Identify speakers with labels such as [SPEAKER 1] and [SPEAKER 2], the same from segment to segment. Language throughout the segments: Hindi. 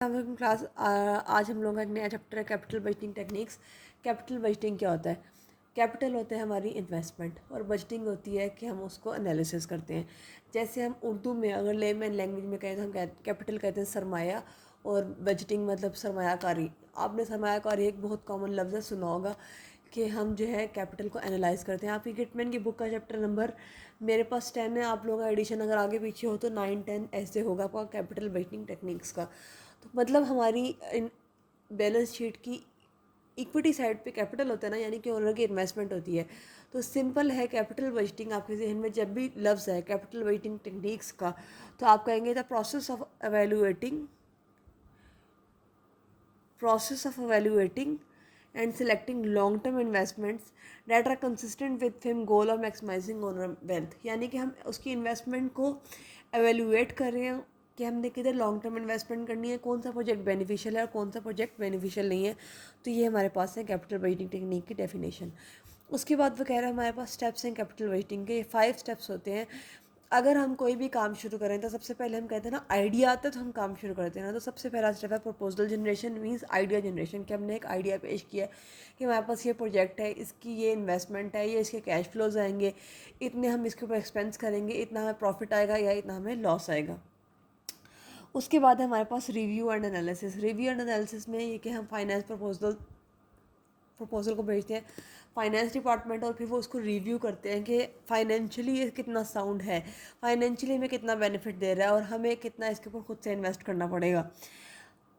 [SPEAKER 1] क्लास आज हम लोगों का एक नया चैप्टर है capital budgeting techniques. Capital budgeting क्या होता है? कैपिटल होता है हमारी इन्वेस्टमेंट और बजटिंग होती है कि हम उसको एनालिसिस करते हैं। जैसे हम उर्दू में अगर लेमैन लैंग्वेज में कहें तो हम कैपिटल कहते हैं सरमाया, और बजटिंग मतलब सरमायाकारी। आपने सरमायाकारी एक बहुत कॉमन लफ्ज़ है, सुना होगा कि हम जो है कैपिटल को एनालाइज करते हैं। आपकी गिटमैन की बुक का चैप्टर नंबर मेरे पास 10 है, आप लोगों का एडिशन अगर आगे पीछे हो तो 9-10 ऐसे होगा आपका कैपिटल बजटिंग टेक्निक्स का। तो मतलब हमारी बैलेंस शीट की इक्विटी साइड पे कैपिटल होता है ना, यानी कि ओनर की इन्वेस्टमेंट होती है। तो सिंपल है कैपिटल बजटिंग। आपके जहन में जब भी लफ्ज़ है कैपिटल बजटिंग टेक्निक्स का तो आप कहेंगे the process of evaluating and selecting long term investments that are consistent with him goal of maximizing owner wealth। यानी कि हम उसकी इन्वेस्टमेंट को एवेल्यूएट कर रहे हैं कि हमने किधर लॉन्ग टर्म इन्वेस्टमेंट करनी है, कौन सा प्रोजेक्ट बेनिफिशियल है और कौन सा प्रोजेक्ट बेनिफिशियल नहीं है। तो ये हमारे पास है कैपिटल बजटिंग टेक्निक की डेफिनेशन। उसके बाद वो कह रहा है हमारे पास स्टेप्स हैं कैपिटल बजटिंग के। 5 स्टेप्स होते हैं। अगर हम कोई भी काम शुरू करें तो सबसे पहले हम कहते हैं ना आइडिया आता है तो हम काम शुरू करते हैं ना। तो सबसे पहला स्टेप है proposal generation, means idea generation, कि हमने एक आइडिया पेश किया है कि हमारे पास ये प्रोजेक्ट है, इसकी ये इन्वेस्टमेंट है, ये इसके कैश फ्लोज आएंगे, इतने हम इसके ऊपर एक्सपेंस करेंगे, इतना हमें प्रॉफिट आएगा या इतना हमें लॉस आएगा। उसके बाद है हमारे पास review and analysis. Review and analysis में ये कि हम फाइनेंस प्रपोजल को भेजते हैं फाइनेंस डिपार्टमेंट, और फिर वो उसको रिव्यू करते हैं कि फाइनेंशियली ये कितना साउंड है, फाइनेंशियली हमें कितना बेनिफिट दे रहा है और हमें कितना इसके ऊपर खुद से इन्वेस्ट करना पड़ेगा।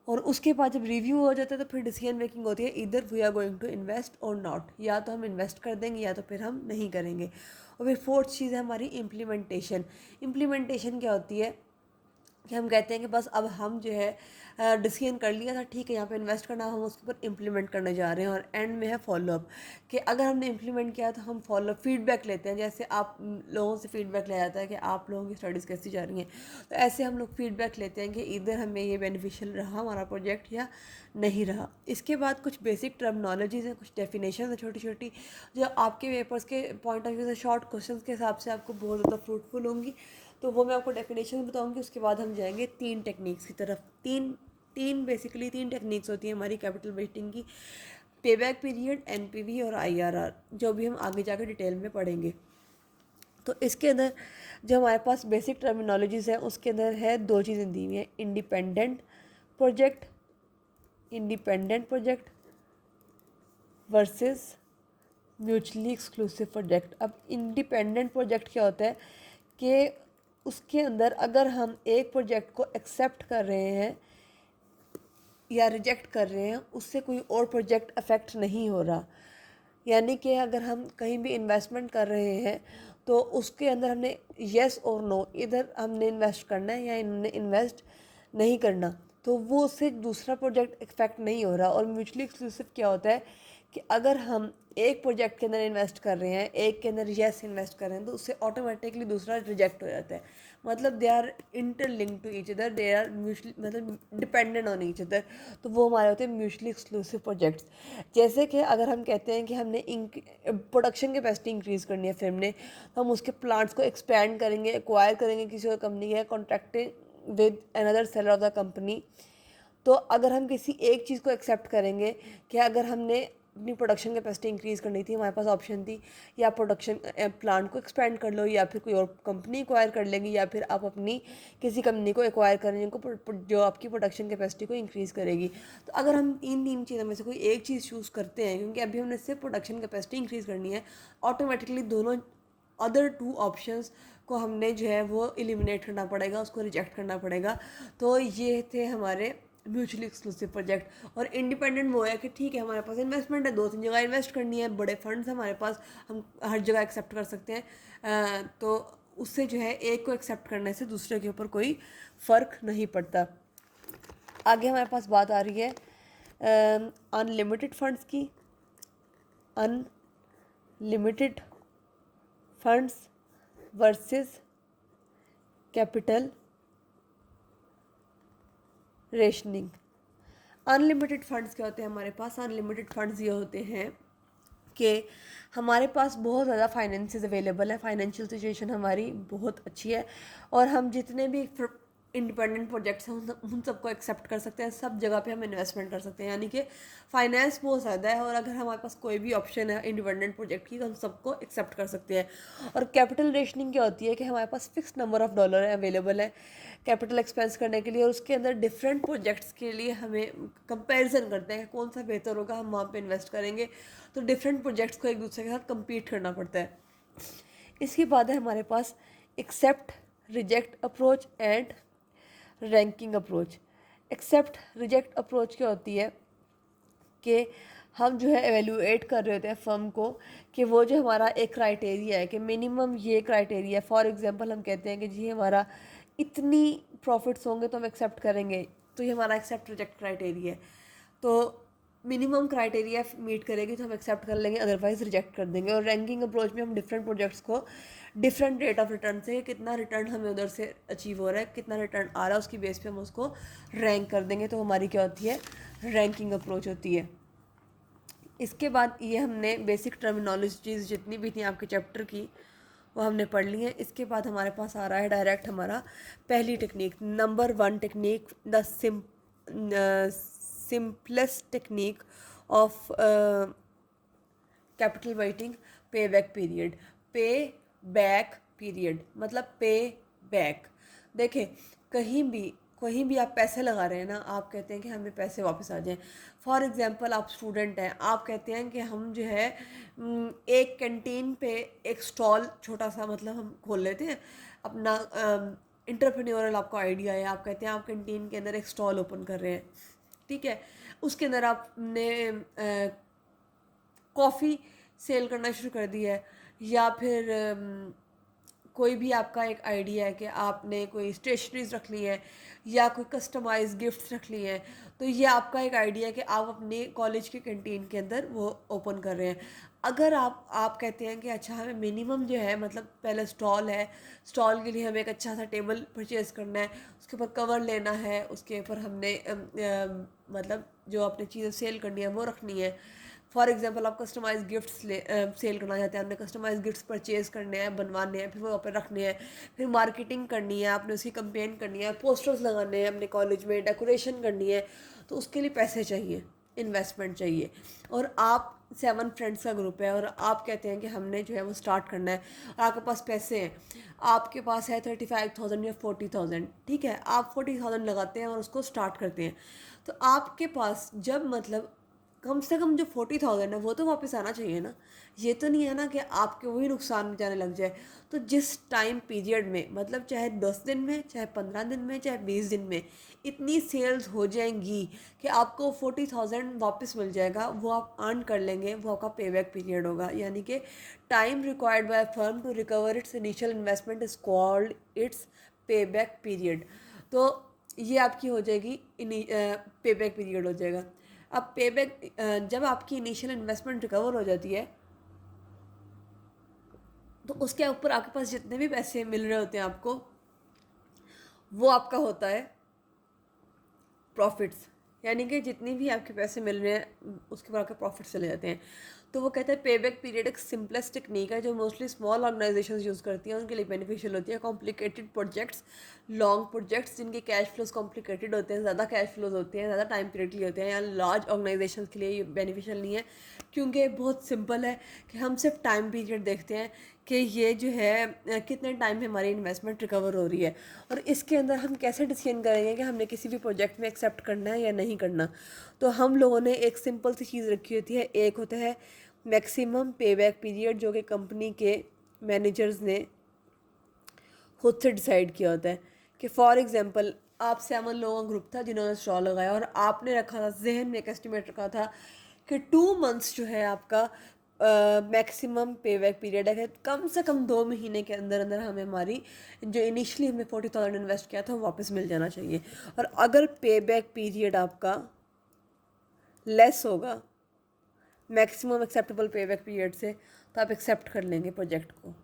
[SPEAKER 1] और उसके बाद जब रिव्यू हो जाता है तो फिर डिसीजन मेकिंग होती है, इधर we are going to invest और नॉट, या तो हम इन्वेस्ट कर देंगे या तो फिर हम नहीं करेंगे। और फिर फोर्थ चीज़ है हमारी इम्प्लीमेंटेशन। इम्प्लीमेंटेशन क्या होती है कि हम कहते हैं कि बस अब हम जो है डिसीजन कर लिया था, ठीक है यहाँ पे इन्वेस्ट करना, हम उसके ऊपर इम्प्लीमेंट करने जा रहे हैं। और एंड में है फॉलोअप, कि अगर हमने इम्प्लीमेंट किया तो हम फॉलोअप फीडबैक लेते हैं। जैसे आप लोगों से फीडबैक लिया जाता है कि आप लोगों की स्टडीज़ कैसी जा रही हैं, तो ऐसे हम लोग फीडबैक लेते हैं कि इधर हमें ये बेनिफिशियल रहा हमारा प्रोजेक्ट या नहीं रहा। इसके बाद कुछ बेसिक टर्मिनोलॉजीज़ हैं, कुछ डेफिनेशन है छोटी छोटी, जो आपके पेपर्स के पॉइंट ऑफ व्यू से शॉर्ट क्वेश्चन के हिसाब से आपको बहुत ज़्यादा फ्रूटफुल होंगी। तो वो मैं आपको डेफिनेशन बताऊंगी। उसके बाद हम जाएंगे 3 टेक्निक्स की तरफ। बेसिकली 3 टेक्निक्स होती हैं हमारी कैपिटल बजटिंग की: पेबैक पीरियड, एनपीवी और आईआरआर, जो भी हम आगे जाकर डिटेल में पढ़ेंगे। तो इसके अंदर जो हमारे पास बेसिक टर्मिनोलॉजीज़ है उसके अंदर है 2 चीज़ें दी हुई हैं: project independent project versus mutually exclusive project. अब इंडिपेंडेंट प्रोजेक्ट क्या होता है कि उसके अंदर अगर हम एक प्रोजेक्ट को एक्सेप्ट कर रहे हैं या रिजेक्ट कर रहे हैं, उससे कोई और प्रोजेक्ट अफेक्ट नहीं हो रहा। यानी कि अगर हम कहीं भी इन्वेस्टमेंट कर रहे हैं तो उसके अंदर हमने येस और नो, इधर हमने इन्वेस्ट करना है या इन्होंने इन्वेस्ट नहीं करना, तो वो उससे दूसरा प्रोजेक्ट इफेक्ट नहीं हो रहा। और म्यूचुअली एक्सक्लूसिव क्या होता है कि अगर हम एक प्रोजेक्ट के अंदर इन्वेस्ट कर रहे हैं, एक के अंदर येस इन्वेस्ट कर रहे हैं, तो उससे ऑटोमेटिकली दूसरा रिजेक्ट हो जाता है। मतलब they are interlinked to each other, they are mutually मतलब डिपेंडेंट ऑन ईच अदर। तो वो हमारे होते हैं म्यूचुअली एक्सक्लूसिव प्रोजेक्ट्स। जैसे कि अगर हम कहते हैं कि हमने प्रोडक्शन कैपेसिटी इंक्रीज़ करनी है फिल्म ने, तो हम उसके प्लांट्स को एक्सपैंड करेंगे, एक्वायर करेंगे किसी और कंपनी के, contracting with another seller of the company. तो अगर हम किसी एक चीज़ को एक्सेप्ट करेंगे कि अगर हमने अपनी प्रोडक्शन कैपेसिटी इंक्रीज़ करनी थी, हमारे पास ऑप्शन थी या प्रोडक्शन प्लांट को एक्सपेंड कर लो, या फिर कोई और कंपनी एक्वायर कर लेंगी, या फिर आप अपनी किसी कंपनी को एक्वायर करें जिनको जो आपकी प्रोडक्शन कैपेसिटी को इंक्रीज़ करेगी। तो अगर हम इन 3 चीज़ों में से कोई एक चीज़ चूज़ करते हैं, क्योंकि अभी हमने सिर्फ प्रोडक्शन कैपेसिटी इंक्रीज़ करनी है, ऑटोमेटिकली दोनों अदर 2 ऑप्शंस को हमने जो है वो एलिमिनेट करना पड़ेगा, उसको रिजेक्ट करना पड़ेगा। तो ये थे हमारे म्यूचुअली एक्सक्लूसिव प्रोजेक्ट। और इंडिपेंडेंट वो है कि ठीक है हमारे पास इन्वेस्टमेंट है, 2-3 जगह इन्वेस्ट करनी है, बड़े फंड्स हमारे पास, हम हर जगह एक्सेप्ट कर सकते हैं। तो उससे जो है एक को एक्सेप्ट करने से दूसरे के ऊपर कोई फ़र्क नहीं पड़ता। आगे हमारे पास बात आ रही है अनलिमिटेड फंड्स की। Unlimited funds versus capital rationing. Unlimited funds क्या होते हैं हमारे पास? अनलिमिटेड फंड्स ये होते हैं कि हमारे पास बहुत ज़्यादा फाइनेंसेस अवेलेबल है, फाइनेंशियल सिचुएशन हमारी बहुत अच्छी है, और हम जितने भी इंडिपेंडेंट प्रोजेक्ट्स हैं उन सबको एक्सेप्ट कर सकते हैं, सब जगह पे हम इन्वेस्टमेंट कर सकते हैं। यानी कि फाइनेंस बहुत ज़्यादा है, और अगर हमारे पास कोई भी ऑप्शन है इंडिपेंडेंट प्रोजेक्ट की तो हम सबको एक्सेप्ट कर सकते हैं। और कैपिटल रेशनिंग क्या होती है कि हमारे पास फिक्स नंबर ऑफ डॉलर है अवेलेबल है कैपिटल एक्सपेंस करने के लिए, और उसके अंदर डिफरेंट प्रोजेक्ट्स के लिए हमें कंपेरिजन करते हैं कौन सा बेहतर होगा, हम वहाँ पे इन्वेस्ट करेंगे। तो डिफरेंट प्रोजेक्ट्स को एक दूसरे के साथ कम्पीट करना पड़ता है। इसके बाद है हमारे पास accept, reject approach and ranking approach. Accept reject approach क्या होती है कि हम जो है एवेल्यूएट कर रहे होते हैं फर्म को कि वो जो हमारा एक क्राइटेरिया है कि मिनिमम ये क्राइटेरिया, फॉर एग्जांपल हम कहते हैं कि जी हमारा इतनी प्रॉफिट्स होंगे तो हम एक्सेप्ट करेंगे, तो ये हमारा एक्सेप्ट रिजेक्ट क्राइटेरिया है। तो मिनिमम क्राइटेरिया मीट करेगी तो हम एक्सेप्ट कर लेंगे, अदरवाइज रिजेक्ट कर देंगे। और रैंकिंग अप्रोच में हम डिफरेंट प्रोजेक्ट्स को डिफरेंट रेट ऑफ रिटर्न से, कितना रिटर्न हमें उधर से अचीव हो रहा है, कितना रिटर्न आ रहा है, उसकी बेस पे हम उसको रैंक कर देंगे। तो हमारी क्या होती है, रैंकिंग अप्रोच होती है। इसके बाद ये हमने बेसिक टर्मिनोलॉजीज जितनी भी थी आपके चैप्टर की वो हमने पढ़ ली है। इसके बाद हमारे पास आ रहा है डायरेक्ट हमारा पहली technique, number 1 technique, the simplest technique of capital waiting, पे बैक पीरियड। पे बैक पीरियड मतलब पे बैक। देखें, कहीं भी आप पैसे लगा रहे हैं ना, आप कहते हैं कि हमें पैसे वापस आ जाएं। फॉर एग्जांपल आप स्टूडेंट हैं, आप कहते हैं कि हम जो है एक कैंटीन पे एक स्टॉल छोटा सा मतलब हम खोल लेते हैं अपना, इंटरप्रेन्योरल आपको आइडिया है, आप कहते हैं आप कैंटीन के अंदर एक स्टॉल ओपन कर रहे हैं, ठीक है। उसके अंदर आपने कॉफ़ी सेल करना शुरू कर दिया है, या फिर कोई भी आपका एक आइडिया है कि आपने कोई स्टेशनरीज रख ली है या कोई कस्टमाइज गिफ्ट्स रख ली हैं, तो ये आपका एक आइडिया है कि आप अपने कॉलेज के कैंटीन के अंदर वो ओपन कर रहे हैं। अगर आप कहते हैं कि अच्छा हमें मिनिमम जो है मतलब पहले स्टॉल है, स्टॉल के लिए हमें एक अच्छा सा टेबल परचेज़ करना है, उसके ऊपर कवर लेना है, उसके ऊपर हमने मतलब जो अपनी चीज़ें सेल करनी है वो रखनी है। फॉर एग्जांपल आप कस्टमाइज गिफ्ट्स सेल करना चाहते हैं, आपने कस्टमाइज गिफ्ट्स परचेज करने हैं, बनवाने हैं, फिर वो वहाँ पर रखने हैं, फिर मार्केटिंग करनी है, आपने उसकी कंपेन करनी है, पोस्टर्स लगाने हैं अपने कॉलेज में, डेकोरेशन करनी है, तो उसके लिए पैसे चाहिए, इन्वेस्टमेंट चाहिए। और आप 7 फ्रेंड्स का ग्रुप है और आप कहते हैं कि हमने जो है वो स्टार्ट करना है, और आपके पास पैसे हैं, आपके पास है 35,000 या 40,000, ठीक है, आप 40,000 लगाते हैं और उसको स्टार्ट करते हैं। तो आपके पास जब मतलब कम से कम जो 40,000 है वो तो वापस आना चाहिए ना। ये तो नहीं है ना कि आपके वही नुकसान में जाने लग जाए। तो जिस टाइम पीरियड में मतलब चाहे 10 दिन में, चाहे 15 दिन में, चाहे 20 दिन में इतनी सेल्स हो जाएंगी कि आपको 40,000 वापस मिल जाएगा, वो आप अर्न कर लेंगे, वो आपका पे बैक पीरियड होगा। यानी कि time required by firm to recover its initial investment is called its pay back period. तो ये आपकी हो जाएगी पे बैक पीरियड हो जाएगा। अब पे बैक जब आपकी इनिशियल इन्वेस्टमेंट रिकवर हो जाती है तो उसके ऊपर आपके पास जितने भी पैसे मिल रहे होते हैं आपको, वो आपका होता है प्रॉफिट्स। यानी कि जितनी भी आपके पैसे मिल रहे हैं उसके ऊपर आपके प्रॉफिट्स चले जाते हैं। तो वो कहते हैं पे बैक पीरियड एक सिंपलेस्ट टेक्निक है जो मोस्टली स्मॉल ऑर्गेनाइजेशंस यूज़ करती हैं, उनके लिए बेनिफिशियल होती है। कॉम्प्लिकेटेड प्रोजेक्ट्स, लॉन्ग प्रोजेक्ट्स जिनके कैश फ्लोज कॉम्प्लिकेटेड होते हैं, ज़्यादा कैश फ्लोज होते हैं, ज़्यादा टाइम पीरियड के लिए होते हैं, या लार्ज ऑर्गेनाइजेशंस के लिए ये बेनिफिशियल नहीं है, क्योंकि बहुत सिंपल है कि हम सिर्फ टाइम पीरियड देखते हैं कि ये जो है कितने टाइम में हमारी इन्वेस्टमेंट रिकवर हो रही है, और इसके अंदर हम कैसे डिसीजन करेंगे कि हमने किसी भी प्रोजेक्ट में एक्सेप्ट करना है या नहीं करना। तो हम लोगों ने एक सिंपल सी चीज़ रखी होती है, एक होता है मैक्सिमम पे बैक पीरियड जो कि कंपनी के मैनेजर्स ने खुद से डिसाइड किया होता है कि फॉर एग्जांपल आप 7 लोगों का ग्रुप था जिन्होंने स्टॉल लगाया, और आपने रखा था जहन में एक एस्टिमेट रखा था कि 2 मंथ्स जो है आपका मैक्सिमम पे बैक पीरियड है, कि कम से कम 2 महीने के अंदर अंदर हमें हमारी जो इनिशियली हमने 40,000 इन्वेस्ट किया था वो वापस मिल जाना चाहिए। और अगर पे बैक पीरियड आपका लेस होगा मैक्सिमम एक्सेप्टेबल पे बैक पीरियड से, तो आप एक्सेप्ट कर लेंगे प्रोजेक्ट को।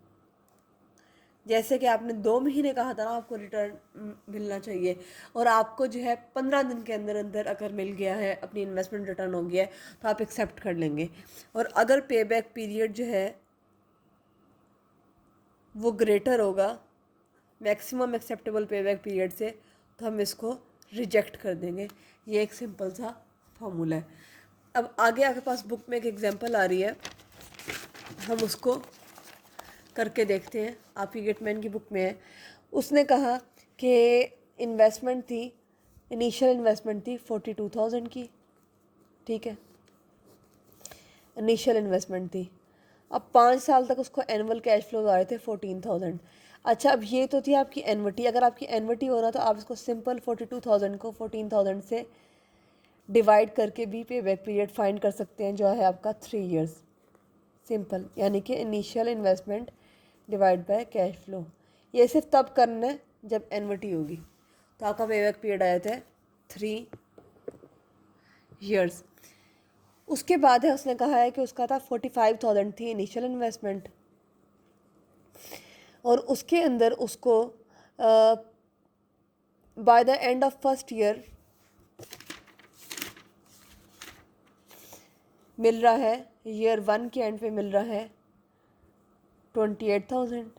[SPEAKER 1] जैसे कि आपने 2 महीने कहा था ना आपको रिटर्न मिलना चाहिए, और आपको जो है 15 दिन के अंदर अंदर अगर मिल गया है, अपनी इन्वेस्टमेंट रिटर्न हो गया है, तो आप एक्सेप्ट कर लेंगे। और अगर पे बैक पीरियड जो है वो ग्रेटर होगा मैक्सिमम एक्सेप्टेबल पे बैक पीरियड से, तो हम इसको रिजेक्ट कर देंगे। ये एक सिंपल सा फॉर्मूला है। अब आगे आपके पास बुक में एक एग्जांपल आ रही है, हम उसको करके देखते हैं। आपकी गेटमैन की बुक में है। उसने कहा कि इन्वेस्टमेंट थी, इनिशियल इन्वेस्टमेंट थी 42,000 की, ठीक है, इनिशियल इन्वेस्टमेंट थी। अब 5 साल तक उसको एनुअल कैश फ्लोज आ रहे थे 14,000। अच्छा, अब ये तो थी आपकी एनवटी। अगर आपकी एनवटी हो रहा तो आप इसको सिंपल 42,000 को 14,000 से डिवाइड करके भी पे बैक पीरियड फाइंड कर सकते हैं, जो है आपका 3 इयर्स। सिंपल, यानी कि initial investment divide by cash flow. ये सिर्फ तब करना है जब एनवटी होगी। तो आपका पे बैक पीरियड आया था 3 इयर्स। उसके बाद है उसने कहा है कि उसका था 45,000 थी इनिशियल इन्वेस्टमेंट, और उसके अंदर उसको by the end of first year मिल रहा है, ईयर 1 के एंड पे मिल रहा है 28,000,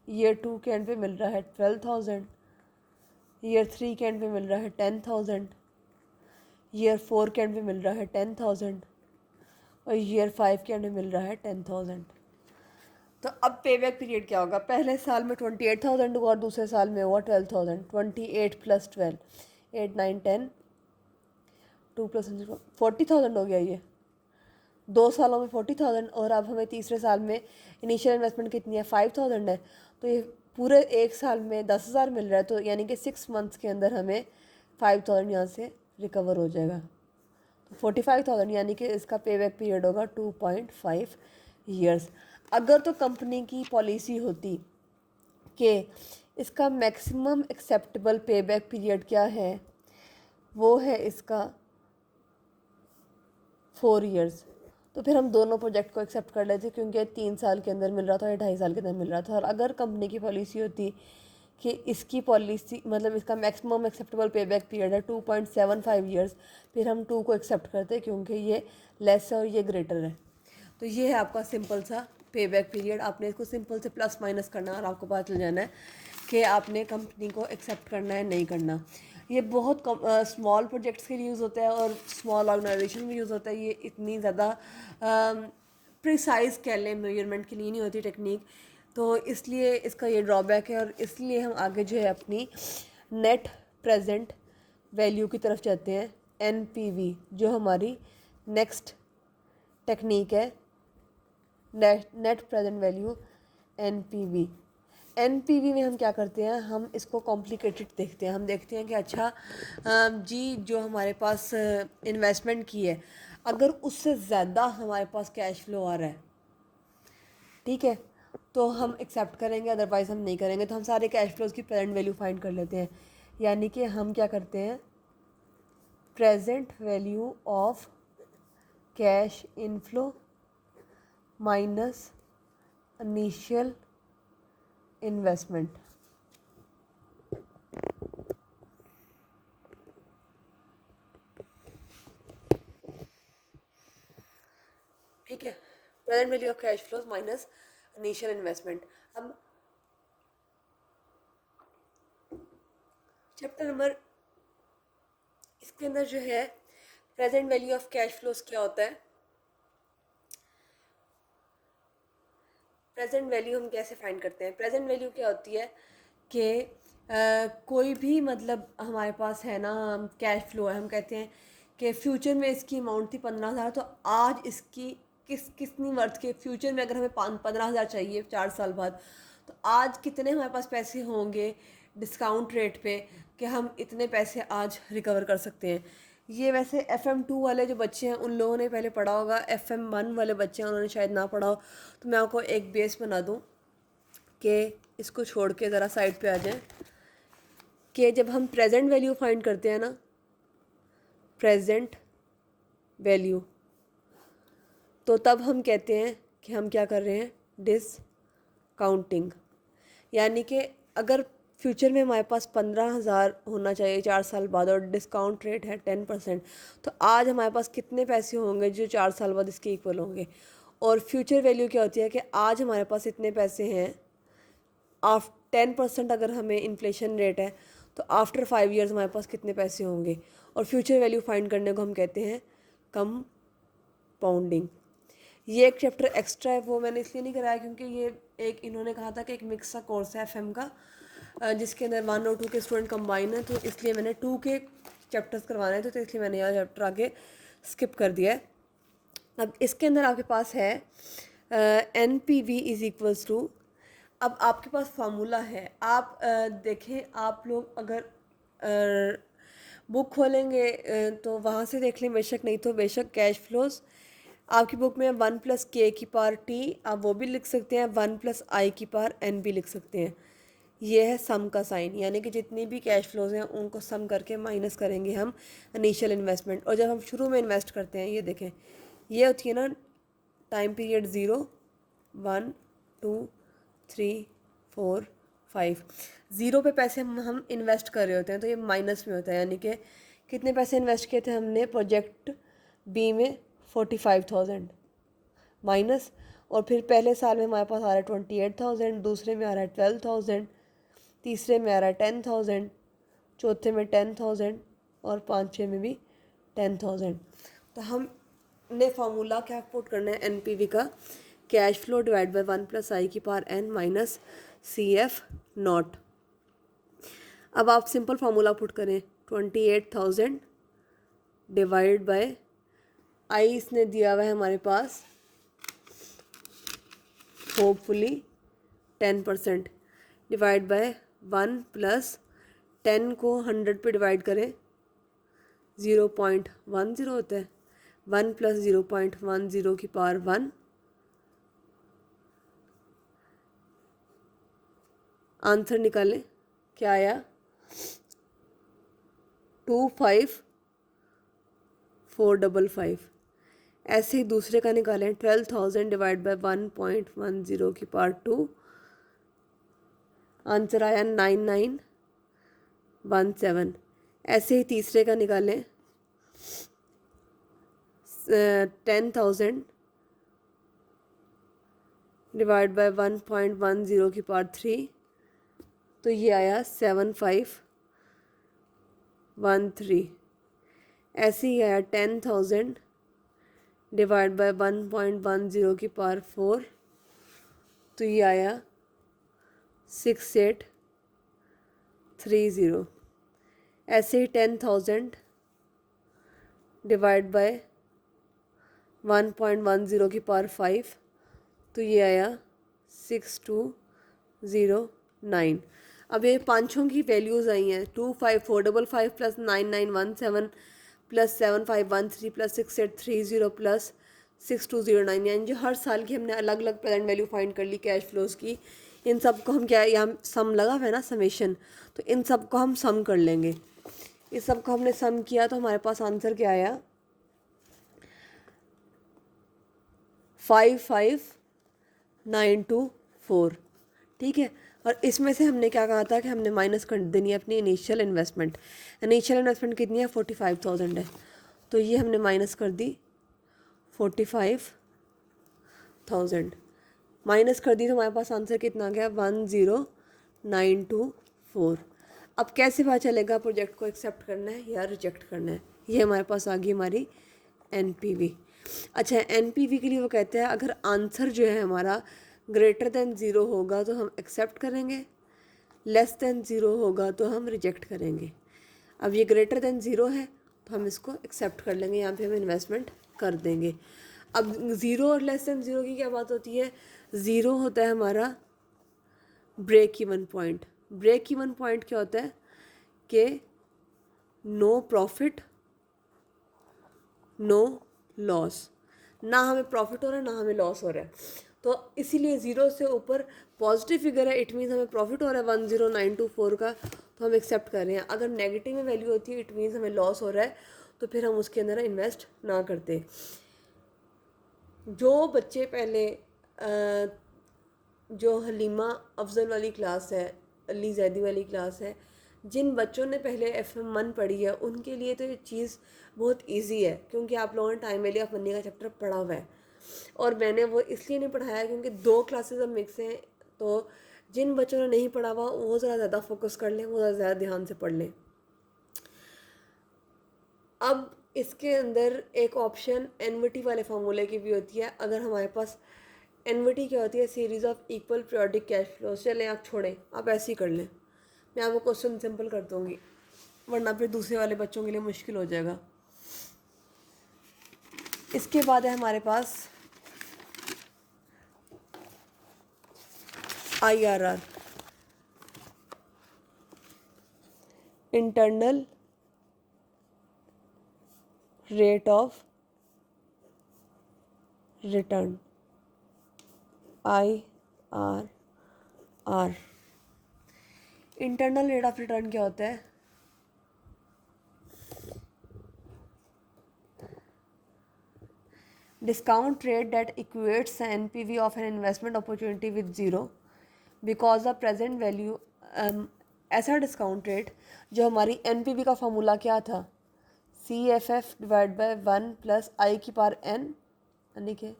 [SPEAKER 1] ईयर 2 के एंड पे मिल रहा है 12,000, ईयर 3 के एंड पे मिल रहा है 10,000, ईयर 4 के एंड पे मिल रहा है 10,000, और ईयर 5 के एंड में मिल रहा है 10,000। तो अब पे बैक पीरियड क्या होगा? पहले साल में 28,000 हुआ और दूसरे साल में हुआ 12,000। 28 + 12, 8 9 10, 2 + 40,000 हो गया। ये 2 सालों में 40,000, और अब हमें तीसरे साल में इनिशियल इन्वेस्टमेंट कितनी है? 5,000 है। तो ये पूरे एक साल में 10,000 मिल रहा है, तो यानी कि 6 मंथ्स के अंदर हमें 5,000 यहाँ से रिकवर हो जाएगा। तो 45,000 यानी कि इसका पे बैक पीरियड होगा 2.5 ईयर्स। अगर तो कंपनी की पॉलिसी होती कि इसका मैक्सिमम एक्सेप्टेबल पे बैक पीरियड क्या है, वो है इसका 4 इयर्स, तो फिर हम दोनों प्रोजेक्ट को एक्सेप्ट कर लेते, क्योंकि 3 साल के अंदर मिल रहा था या 2.5 साल के अंदर मिल रहा था। और अगर कंपनी की पॉलिसी होती कि इसकी पॉलिसी मतलब इसका मैक्सिमम एक्सेप्टेबल पे बैक पीरियड है 2.75 ईयर्स, फिर हम 2 को एक्सेप्ट करते क्योंकि ये लेस है और ये ग्रेटर है। तो ये है आपका सिंपल सा पे बैक पीरियड। आपने इसको सिंपल से प्लस माइनस करना और आपको पता चल जाना है कि आपने कंपनी को एक्सेप्ट करना है नहीं करना। ये बहुत स्मॉल प्रोजेक्ट्स के लिए यूज़ होता है और स्मॉल ऑर्गेनाइजेशन में यूज़ होता है। ये इतनी ज़्यादा प्रिसाइज कह लें मेजरमेंट के लिए नहीं होती टेक्निक, तो इसलिए इसका ये ड्रॉबैक है। और इसलिए हम आगे जो है अपनी नेट प्रेजेंट वैल्यू की तरफ जाते हैं, NPV, जो हमारी नेक्स्ट टेक्निक है, net present value, NPV। NPV में हम क्या करते हैं? हम इसको कॉम्प्लिकेटेड देखते हैं। हम देखते हैं कि अच्छा जी, जो हमारे पास इन्वेस्टमेंट की है, अगर उससे ज़्यादा हमारे पास कैश फ्लो आ रहा है, ठीक है, तो हम एक्सेप्ट करेंगे, अदरवाइज़ हम नहीं करेंगे। तो हम सारे कैश फ्लोज की प्रेजेंट वैल्यू फाइंड कर लेते हैं। यानी कि हम क्या करते हैं? Present value of cash inflow minus initial investment. ठीक है, present value of cash flows minus initial investment. अब चैप्टर नंबर इसके अंदर जो है present value of cash flows क्या होता है, प्रेजेंट वैल्यू हम कैसे फाइंड करते हैं? प्रेजेंट वैल्यू क्या होती है कि कोई भी मतलब हमारे पास है ना, कैश फ्लो है, हम कहते हैं कि फ्यूचर में इसकी अमाउंट थी 15,000, तो आज इसकी कितनी वर्थ के, फ्यूचर में अगर हमें 15,000 चाहिए 4 साल बाद, तो आज कितने हमारे पास पैसे होंगे डिस्काउंट रेट पे कि हम इतने पैसे आज रिकवर कर सकते हैं। ये वैसे FM2 वाले जो बच्चे हैं उन लोगों ने पहले पढ़ा होगा, FM1 वाले बच्चे हैं उन्होंने शायद ना पढ़ा हो। तो मैं आपको एक बेस बना दूं कि इसको छोड़ के ज़रा साइड पे आ जाएं, कि जब हम प्रेजेंट वैल्यू फाइंड करते हैं ना, प्रेजेंट वैल्यू, तो तब हम कहते हैं कि हम क्या कर रहे हैं? डिसकाउंटिंग। यानी कि अगर फ्यूचर में हमारे पास 15,000 होना चाहिए 4 साल बाद और डिस्काउंट रेट है 10%, तो आज हमारे पास कितने पैसे होंगे जो 4 साल बाद इसके इक्वल होंगे? और फ्यूचर वैल्यू क्या होती है कि आज हमारे पास इतने पैसे हैं, 10% अगर हमें इन्फ्लेशन रेट है, तो आफ्टर 5 ईयर्स हमारे पास कितने पैसे होंगे, और फ्यूचर वैल्यू फाइंड करने को हम कहते हैं कंपाउंडिंग। ये एक चैप्टर एक्स्ट्रा है, वो मैंने इसलिए नहीं कराया क्योंकि ये एक इन्होंने कहा था कि एक मिक्स सा कोर्स है एफएम का, जिसके अंदर 1 और 2 के स्टूडेंट कंबाइन है, तो इसलिए मैंने 2 के चैप्टर्स करवाने थे, तो इसलिए मैंने यह चैप्टर आगे स्किप कर दिया है। अब इसके अंदर आपके पास है NPV इज़ इक्वल्स टू, अब आपके पास फार्मूला है। आप देखें, आप लोग अगर बुक खोलेंगे तो वहाँ से देख लें बेशक, नहीं तो बेशक कैश फ्लोज आपकी बुक में 1 + k⁻t, आप वो भी लिख सकते हैं, 1 + i⁻n भी लिख सकते हैं। ये है सम का साइन, यानी कि जितनी भी कैश फ्लोज हैं उनको सम करके माइनस करेंगे हम इनिशियल इन्वेस्टमेंट। और जब हम शुरू में इन्वेस्ट करते हैं, ये देखें, ये होती है ना टाइम पीरियड 0, 1, 2, 3, 4, 5, 0 पे पैसे हम इन्वेस्ट कर रहे होते हैं, तो ये माइनस में होता है, यानी कि कितने पैसे इन्वेस्ट किए थे हमने प्रोजेक्ट बी में, 45,000 माइनस, और फिर पहले साल में हमारे पास आ रहा है 28,000, दूसरे में आ रहा है 12,000, तीसरे में आ रहा है 10,000, चौथे में 10,000, और पाँचवें में भी 10,000। तो हमने फार्मूला क्या पुट करना है NPV का, cash flow divide by 1 + i⁻n - CF0। अब आप सिंपल फार्मूला पुट करें, 28,000 डिवाइड बाय आई इसने दिया हुआ है हमारे पास होपफुली 10%, डिवाइड बाय 1 + 10 को 100 पे डिवाइड करें, 0.10 होता है, 1 + 0.10 की पावर 1, आंसर निकालें, क्या आया, 25,455। ऐसे ही दूसरे का निकालें, 12,000 डिवाइड बाय 1.10 की पावर 2, आंसर आया 9917। ऐसे ही तीसरे का निकालें, 10,000 डिवाइड बाय 1.10 की पावर 3, तो ये आया 7513। ऐसे ही आया 10,000 डिवाइड बाय 1.10 की पावर 4, तो ये आया 6830। ऐसे ही 10,000 डिवाइड बाय 1.10 की पावर 5, तो ये आया 6209। अब ये पाँचों की वैल्यूज़ आई हैं, 25,455 + 9917 + 7513 + 6830 + 6209, यानी जो हर साल की हमने अलग अलग प्रेजेंट वैल्यू फाइंड कर ली कैश फ्लोज की। इन सब को हम क्या, यहाँ सम लगा हुआ है ना, समेशन, तो इन सब को हम सम कर लेंगे। इस सब को हमने सम किया तो हमारे पास आंसर क्या आया, 55,924। ठीक है, और इसमें से हमने क्या कहा था कि हमने माइनस कर देनी है अपनी इनिशियल इन्वेस्टमेंट। इनिशियल इन्वेस्टमेंट कितनी है, 45,000 है, तो ये हमने माइनस कर दी 45,000, माइनस कर दी तो हमारे पास आंसर कितना आ गया, 10,924। अब कैसे पता चलेगा प्रोजेक्ट को एक्सेप्ट करना है या रिजेक्ट करना है, ये हमारे पास आ गई हमारी NPV। अच्छा, NPV के लिए वो कहते हैं अगर आंसर जो है हमारा ग्रेटर देन 0 होगा तो हम एक्सेप्ट करेंगे, लेस देन 0 होगा तो हम रिजेक्ट करेंगे। अब ये ग्रेटर देन 0 है तो हम इसको एक्सेप्ट कर लेंगे, यहाँ पे हम इन्वेस्टमेंट कर देंगे। अब 0 और लेस देन 0 की क्या बात होती है, 0 होता है हमारा break even point. Break even point क्या होता है कि नो प्रॉफिट नो लॉस, ना हमें प्रॉफिट हो रहा है ना हमें लॉस हो रहा है, तो इसीलिए 0 से ऊपर पॉजिटिव फिगर है, इट मीन्स हमें प्रॉफिट हो रहा है 10,924 का, तो हम एक्सेप्ट कर रहे हैं। अगर नेगेटिव में वैल्यू होती है, इट मीन्स हमें लॉस हो रहा है, तो फिर हम उसके अंदर इन्वेस्ट ना करते। जो बच्चे पहले जो हलीमा अफजल वाली क्लास है, अली जैदी वाली क्लास है, जिन बच्चों ने पहले FM1 पढ़ी है उनके लिए तो ये चीज़ बहुत इजी है, क्योंकि आप लोगों ने टाइम वैल्यू ऑफ मनी का चैप्टर पढ़ा हुआ है। और मैंने वो इसलिए नहीं पढ़ाया क्योंकि 2 क्लासेस अब मिक्स हैं, तो जिन बच्चों ने नहीं पढ़ा हुआ वो ज़रा ज़्यादा फोकस कर लें, वो ज़्यादा ध्यान से पढ़ लें। अब इसके अंदर एक ऑप्शन एनवीटी वाले फार्मूले की भी होती है। अगर हमारे पास एनवीटी क्या होती है, series of equal periodic cash flows. चलें आप छोड़ें, आप ऐसे ही कर लें, मैं आपको क्वेश्चन सिंपल कर दूँगी, वरना फिर दूसरे वाले बच्चों के लिए मुश्किल हो जाएगा। इसके बाद है हमारे पास IRR, internal rate of return, IRR। Internal rate of return क्या होता है? Discount rate that equates the NPV of an investment opportunity with zero because the present value. ऐसा डिस्काउंट रेट जो हमारी NPV का फार्मूला क्या था, CFF divide by 1 plus I की पावर n यानी कि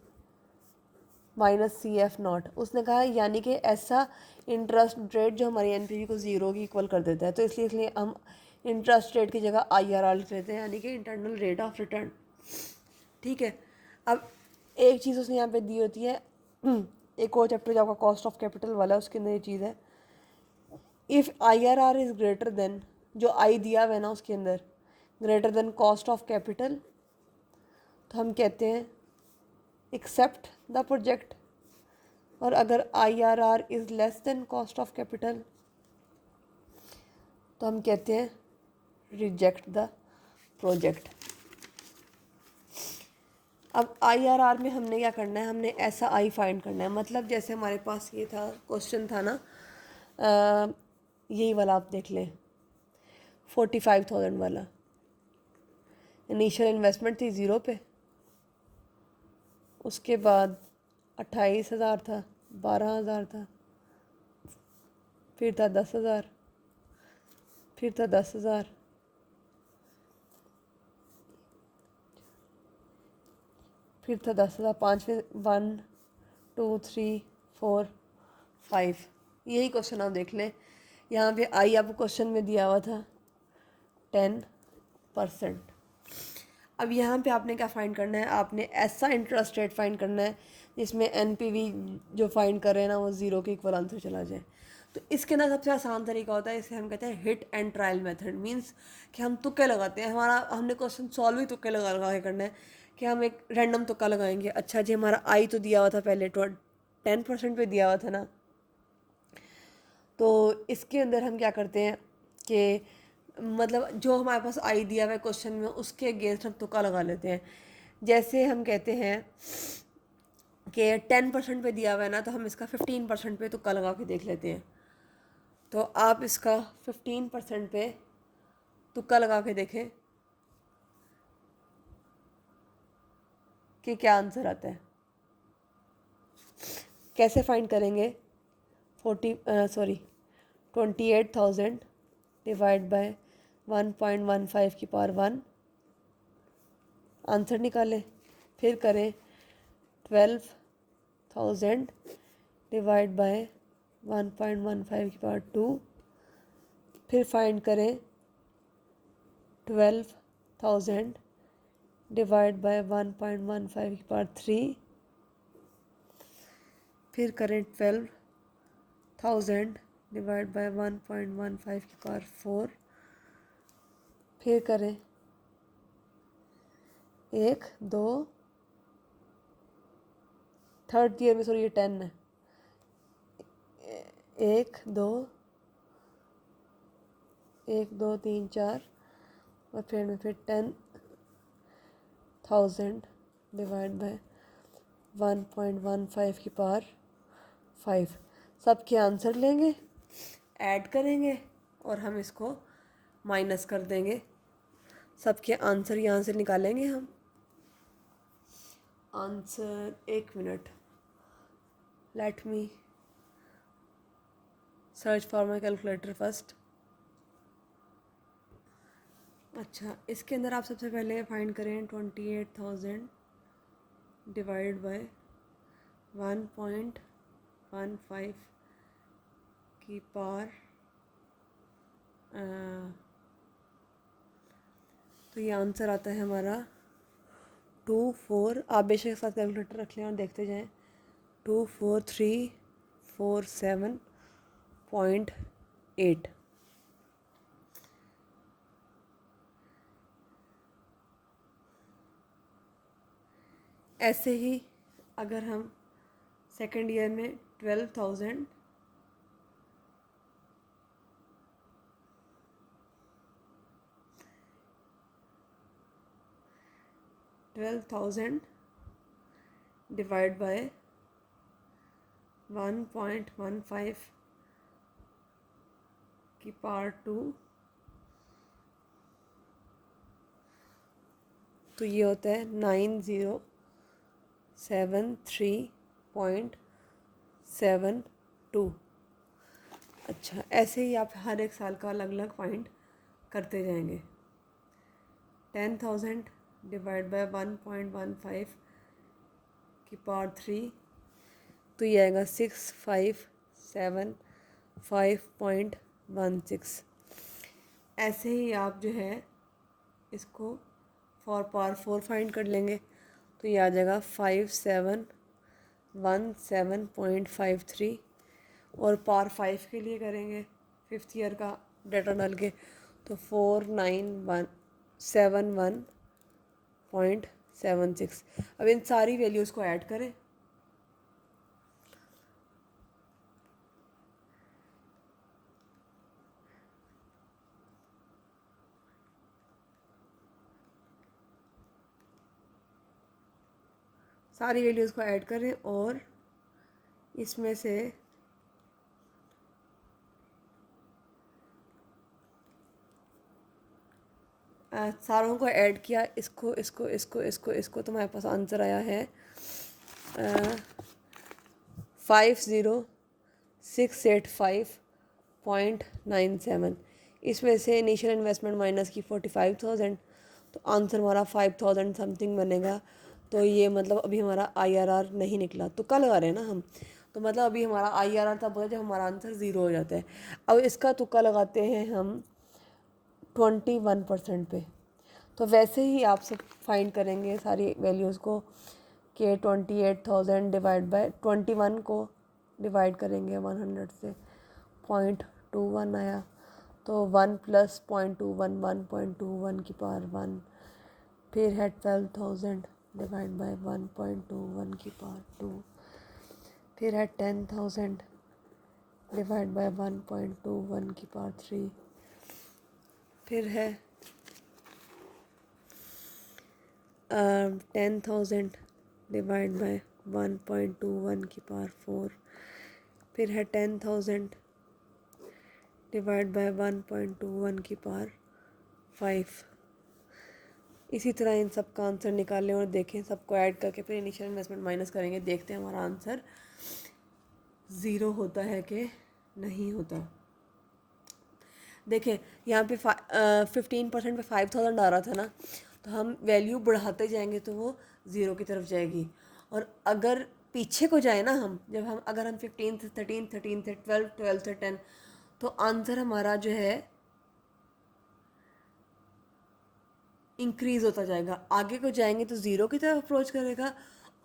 [SPEAKER 1] माइनस CF0। उसने कहा यानी कि ऐसा इंटरेस्ट रेट जो हमारी NPV को ज़ीरो की इक्वल कर देता है। तो इसलिए हम इंटरेस्ट रेट की जगह IRR लिख लेते हैं, यानी कि इंटरनल रेट ऑफ रिटर्न। ठीक है। अब एक चीज़ उसने यहाँ पे दी होती है, एक और चैप्टर जो आपका कॉस्ट ऑफ कैपिटल वाला है उसके अंदर ये चीज़ है, if IRR is greater than, जो आई दिया हुआ है ना उसके अंदर, greater than cost of capital, तो हम कहते हैं एक्सेप्ट द प्रोजेक्ट। और अगर IRR is less than cost of capital तो हम कहते हैं रिजेक्ट द प्रोजेक्ट। अब IRR में हमने क्या करना है, हमने ऐसा आई फाइंड करना है। मतलब जैसे हमारे पास ये था, क्वेश्चन था ना, यही वाला आप देख लें, 45,000 वाला। इनिशियल इन्वेस्टमेंट थी 0 पे, उसके बाद 28,000 था, 12,000 था, फिर था 10,000, फिर था 10,000, फिर था 10,000, 5 1 2 3 4 5। यही क्वेश्चन आप देख लें, यहाँ पे आई आपको क्वेश्चन में दिया हुआ था 10%। अब यहाँ पे आपने क्या फ़ाइंड करना है, आपने ऐसा इंटरेस्ट रेट फाइंड करना है जिसमें NPV जो फाइंड कर रहे हैं ना वो ज़ीरो के इक्वल आंसर चला जाए। तो इसके अंदर सबसे आसान तरीका होता है, इसे हम कहते हैं hit and trial method. Means कि हम तुक्के लगाते हैं, हमने क्वेश्चन सॉल्व ही तुक्के लगा लगा के करना है, कि हम एक रैंडम तुक्का लगाएंगे। अच्छा जी, हमारा आई तो दिया हुआ था पहले 10% पे दिया हुआ था ना, तो इसके अंदर हम क्या करते हैं कि मतलब जो हमारे पास आई दिया हुआ है क्वेश्चन में उसके अगेंस्ट हम तुक्का लगा लेते हैं। जैसे हम कहते हैं कि 10% पे दिया हुआ है ना, तो हम इसका 15% पे तुक्का लगा के देख लेते हैं। तो आप इसका 15% पे तुक्का लगा के देखें कि क्या आंसर आता है। कैसे फाइंड करेंगे, 28,000 डिवाइड बाय 1.15 की पावर 1, आंसर निकालें। फिर करें 12,000 डिवाइड बाय 1.15 की पावर 2, फिर फाइंड करें 12,000 डिवाइड बाय 1.15 की पावर 3, फिर करें 12,000 डिवाइड बाय 1.15 की पावर 4, फिर करें 1 2, थर्ड ईयर में सॉरी ये 10 है, 1 2 1 2 3 4, और फिर 10,000 डिवाइड बाय 1.15 की पावर 5। सबके आंसर लेंगे, ऐड करेंगे और हम इसको माइनस कर देंगे। सबके आंसर यहाँ से निकालेंगे हम। Answer, 1 minute, let me search for my calculator first. अच्छा, इसके अंदर आप सबसे पहले फाइंड करें 28,000 डिवाइड बाय 1.15 की पावर तो ये आंसर आता है हमारा 24, आप बेशक के साथ कैलकुलेटर रख लें और देखते जाएं, 24347.8। ऐसे ही अगर हम सेकेंड ईयर में 12,000 डिवाइड बाय 1.15 की पावर 2, तो ये होता है 9073.72। अच्छा, ऐसे ही आप हर एक साल का अलग अलग फाइंड करते जाएंगे। 10,000 डिवाइड बाय 1.15 की पावर 3, तो ये आएगा 6575.16। ऐसे ही आप जो है इसको फॉर पावर 4 फाइंड कर लेंगे, तो ये आ जाएगा 5717.53। और पावर 5 के लिए करेंगे फिफ्थ ईयर का डाटा डाल के, तो 4971.76। अब इन सारी वैल्यूज़ को ऐड करें, सारी वैल्यूज़ को ऐड करें और इसमें से सारों को ऐड किया, इसको इसको इसको इसको इसको, तो हमारे पास आंसर आया है 50685.97। इसमें से इनिशियल इन्वेस्टमेंट माइनस की 45,000, तो आंसर हमारा 5,000 समथिंग बनेगा। तो ये मतलब अभी हमारा IRR नहीं निकला, तुक्का लगा रहे हैं ना हम, तो मतलब अभी हमारा IRR तब होता है जब हमारा आंसर 0 हो जाता है। अब इसका तुक्का लगाते हैं हम 21% पे, तो वैसे ही आप सब फाइंड करेंगे सारी वैल्यूज़ को कि 28,000 डिवाइड बाय 21 को डिवाइड करेंगे 100 से, 0.21 आया, तो 1 प्लस 0.21 1.21 की पावर 1, फिर है 12,000 डिवाइड बाय 1.21 की पावर 2, फिर है 10,000 डिवाइड बाय 1.21 की पावर 3, फिर है 10,000 डिवाइड बाय 1.21 की पावर 4, फिर है 10,000 डिवाइड बाय 1.21 की पावर 5। इसी तरह इन सब का आंसर निकालें और देखें, सबको ऐड करके फिर इनिशियल इन्वेस्टमेंट माइनस करेंगे, देखते हैं हमारा आंसर 0 होता है कि नहीं होता। देखें यहाँ पे 15% पे 5,000 आ रहा था ना, तो हम वैल्यू बढ़ाते जाएंगे तो वो 0 की तरफ जाएगी। और अगर पीछे को जाए ना हम, जब हम अगर हम 15 से 13, 13 से 12, 12 से 10, तो आंसर हमारा जो है इंक्रीज़ होता जाएगा। आगे को जाएंगे तो 0 की तरफ अप्रोच करेगा,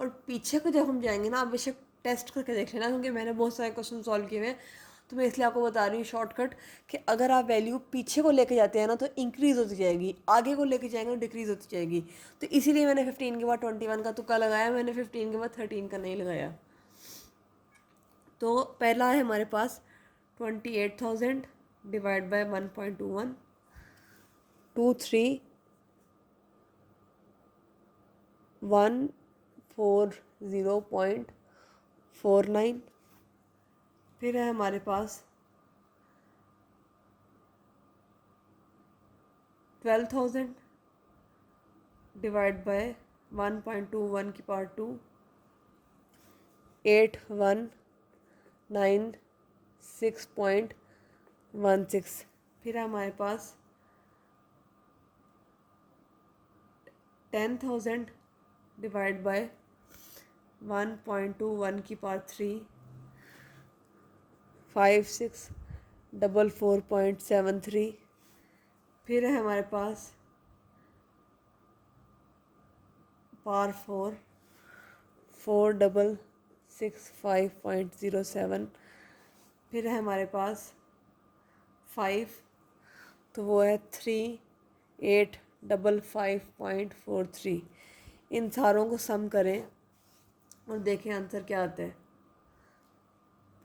[SPEAKER 1] और पीछे को जब हम जाएंगे ना, आप बेशक टेस्ट करके देख लेना, क्योंकि मैंने बहुत सारे क्वेश्चन सॉल्व किए हुए हैं, तो मैं इसलिए आपको बता रही हूँ शॉर्टकट कि अगर आप वैल्यू पीछे को लेके जाते हैं ना तो इंक्रीज़ होती जाएगी, आगे को लेके जाएंगे तो डिक्रीज़ होती जाएगी। तो इसीलिए मैंने 15 के बाद 21 का तुक्का लगाया, मैंने 15 के बाद 13 का नहीं लगाया। तो पहला है हमारे पास 28,000 डिवाइड बाय 1.21, 23,140.49। फिर है हमारे पास 12,000 डिवाइड बाय 1.21 की पावर 2, 8196.16। फिर है हमारे पास 10,000 डिवाइड बाय 1.21 की पावर 3, 5644.73। फिर है हमारे पास पार 4665.07। फिर है हमारे पास 5, तो वो है 3855.43। इन सारों को सम करें और देखें आंसर क्या आता है।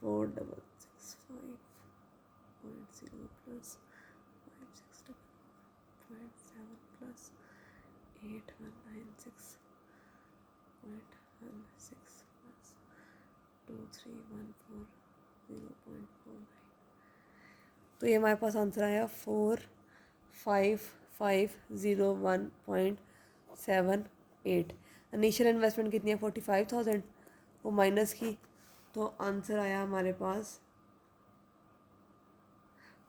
[SPEAKER 1] 4665.0 प्लस 5677 प्लस 8196.16 प्लस 2314 तो ये हमारे पास आंसर आया 45,501.78। इनिशियल इन्वेस्टमेंट कितनी है 45,000, वो माइनस की तो आंसर आया हमारे पास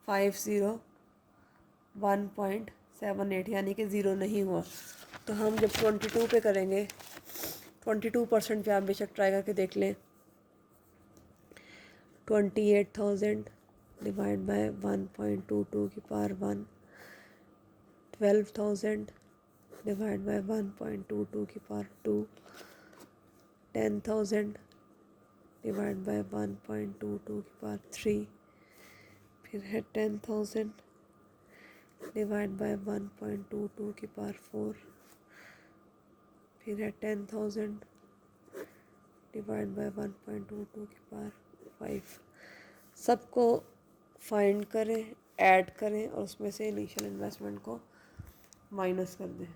[SPEAKER 1] 501.78, यानी कि ज़ीरो नहीं हुआ। तो हम जब 22 पे करेंगे, 22% पे आप बेशक ट्राई करके देख लें। 28,000 डिवाइड बाय 1.22 की पावर 1, 12,000 डिवाइड बाय 1.22 की पावर 2, 10,000 डिवाइड बाय 1.22 की पावर 3, फिर है 10,000 डिवाइड बाय 1.22 की पावर 4, फिर है 10,000 डिवाइड बाय 1.22 की पावर 5। सबको फाइंड करें, ऐड करें और उसमें से इनिशियल इन्वेस्टमेंट को माइनस कर दें।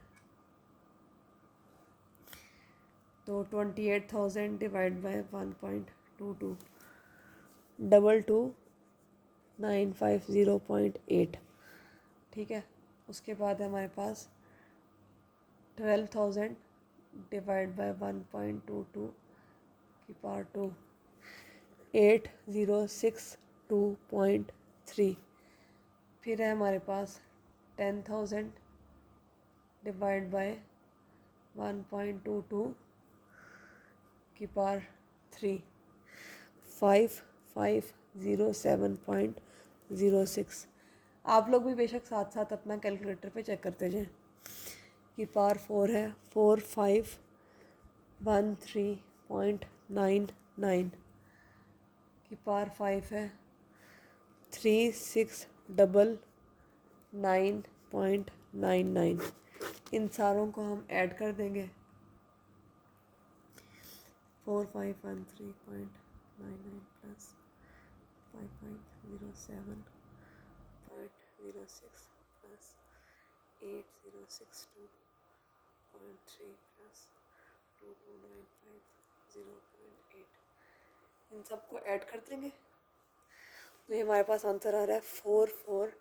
[SPEAKER 1] तो 28,000 डिवाइड बाय 1.22 22,950.8। ठीक है, उसके बाद है हमारे पास 12,000 डिवाइड बाय 1.22 की पावर 2, 8062.3। फिर है हमारे पास 10,000 डिवाइड बाय 1.22 की पावर 3, 5507.06। आप लोग भी बेशक साथ साथ अपना कैलकुलेटर पे चेक करते जाएं। कि पावर 4 है 4513.99 की पावर 5 है 3699.99। इन सारों को हम ऐड कर देंगे। 4513.99 प्लस 5507.06 प्लस 8062.3 प्लस 2295.0.8। इन सबको ऐड कर देंगे तो ये हमारे पास आंसर आ रहा है 44